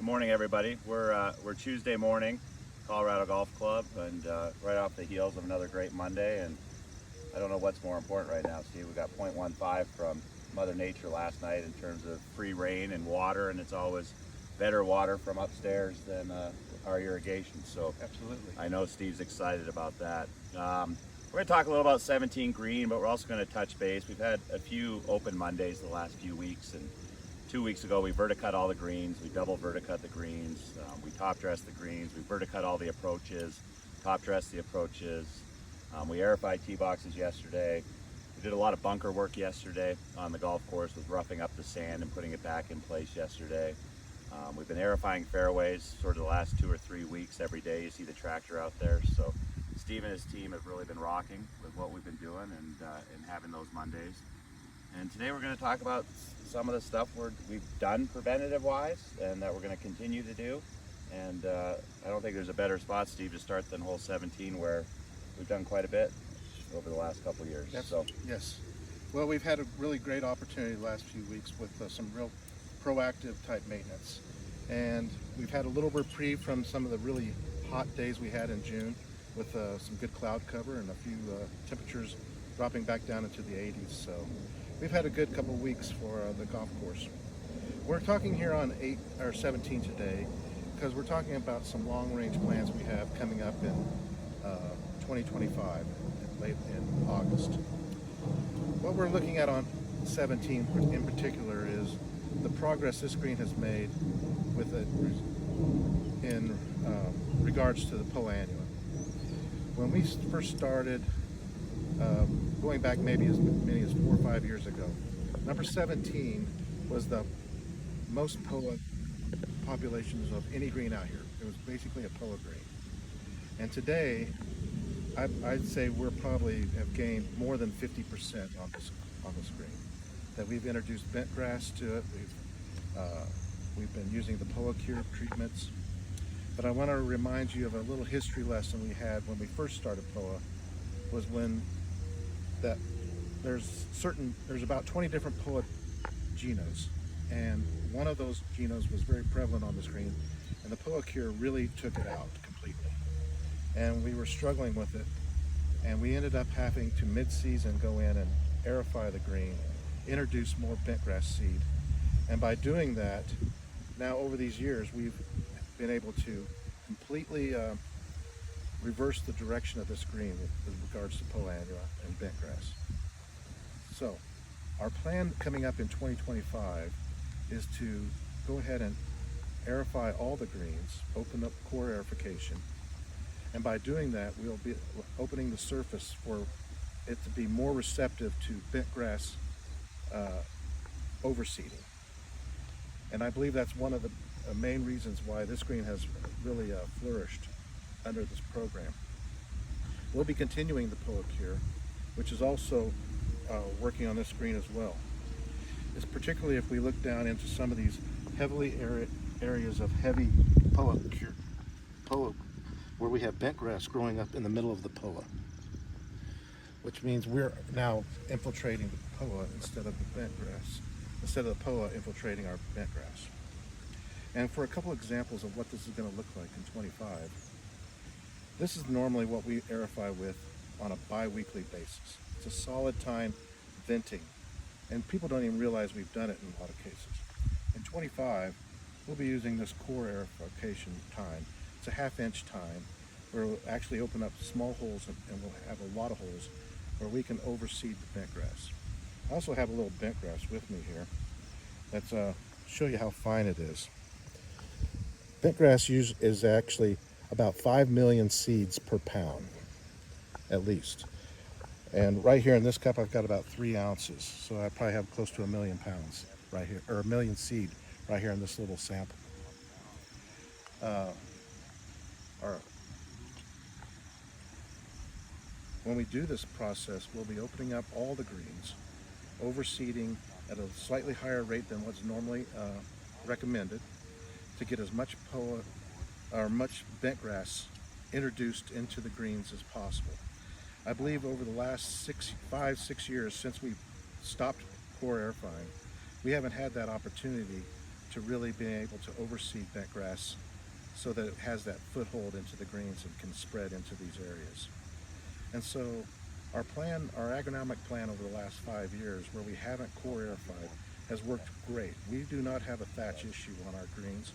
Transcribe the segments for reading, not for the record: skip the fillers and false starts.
morning, everybody. We're Tuesday morning, Colorado Golf Club, and right off the heels of another great Monday. And I don't know what's more important right now, Steve. We got 0.15 from Mother Nature last night in terms of free rain and water, and it's always better water from upstairs than our irrigation. So Absolutely. I know Steve's excited about that. We're going to talk a little about 17 green, but we're also going to touch base. We've had a few open Mondays the last few weeks, and 2 weeks ago we verticut all the greens, we double verticut the greens, we top dress the greens, we verticut all the approaches, top dress the approaches, we aerified tee boxes yesterday. We did a lot of bunker work yesterday on the golf course with roughing up the sand and putting it back in place yesterday. We've been aerifying fairways sort of the last 2 or 3 weeks every day. You see the tractor out there. So Steve and his team have really been rocking with what we've been doing and having those Mondays. And today we're going to talk about some of the stuff we've done preventative wise and that we're going to continue to do. And I don't think there's a better spot, Steve, to start than hole 17, where we've done quite a bit over the last couple of years. Yes. Well, we've had a really great opportunity the last few weeks with some real proactive type maintenance. And we've had a little reprieve from some of the really hot days we had in June with some good cloud cover and a few temperatures dropping back down into the 80s. So we've had a good couple of weeks for the golf course. We're talking here on 17 today because we're talking about some long-range plans we have coming up in 2025, late in August. What we're looking at on 17 in particular is the progress this green has made with it in regards to the POA Annua. When we first started, going back maybe as many as 4 or 5 years ago, number 17 was the most POA populations of any green out here. It was basically a POA green. And today, I'd say we're probably have gained more than 50% on this green. That we've introduced bent grass to it. We've been using the POA cure treatments. But I want to remind you of a little history lesson we had when we first started POA. Was when that there's about 20 different POA genos, and one of those genos was very prevalent on the screen, and the POA cure really took it out completely. And we were struggling with it, and we ended up having to mid-season go in and aerify the green, introduce more bentgrass seed, and by doing that, now over these years we've been able to completely reverse the direction of this green with regards to POA Annua and bentgrass. So our plan coming up in 2025 is to go ahead and aerify all the greens, open up core aerification, and by doing that we'll be opening the surface for it to be more receptive to bentgrass overseeding. And I believe that's one of the main reasons why this green has really flourished under this program. We'll be continuing the POA cure, which is also working on this green as well. It's particularly if we look down into some of these heavily areas of heavy POA where we have bentgrass growing up in the middle of the POA, which means we're now infiltrating the POA instead of the bentgrass, instead of the POA infiltrating our bentgrass. And for a couple examples of what this is going to look like in 25, this is normally what we aerify with on a bi-weekly basis. It's a solid time venting, and people don't even realize we've done it in a lot of cases. In 25, we'll be using this core aerification time. It's a half-inch time where we'll actually open up small holes, and we'll have a lot of holes where we can overseed the bentgrass. I also have a little bentgrass with me here. Let's show you how fine it is. Bentgrass is actually about 5 million seeds per pound, at least. And right here in this cup, I've got about 3 ounces. So I probably have close to 1 million pounds right here, or 1 million seed right here in this little sample. When we do this process, we'll be opening up all the greens, overseeding at a slightly higher rate than what's normally recommended to get as much POA or much bentgrass introduced into the greens as possible. I believe over the last 5-6 years since we stopped core airifying, we haven't had that opportunity to really being able to overseed bent grass so that it has that foothold into the greens and can spread into these areas. And so our plan, our agronomic plan over the last 5 years, where we haven't core aerified, has worked great. We do not have a thatch issue on our greens,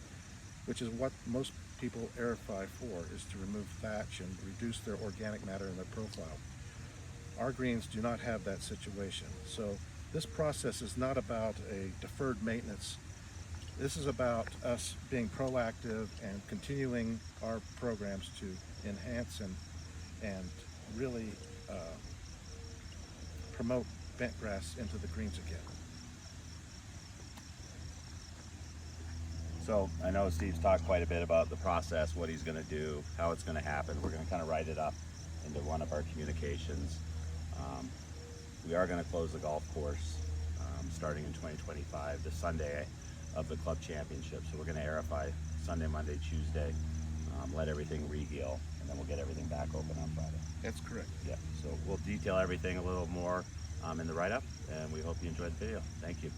which is what most people aerify for, is to remove thatch and reduce their organic matter in their profile. Our greens do not have that situation. So this process is not about a deferred maintenance. This is about us being proactive and continuing our programs to enhance and really promote bent grass into the greens again. So I know Steve's talked quite a bit about the process, what he's going to do, how it's going to happen. We're going to kind of write it up into one of our communications. We are going to close the golf course starting in 2025, the Sunday of the club championship. So we're going to aerify Sunday, Monday, Tuesday, let everything re-heal, and then we'll get everything back open on Friday. That's correct. Yeah, so we'll detail everything a little more in the write-up, and we hope you enjoyed the video. Thank you.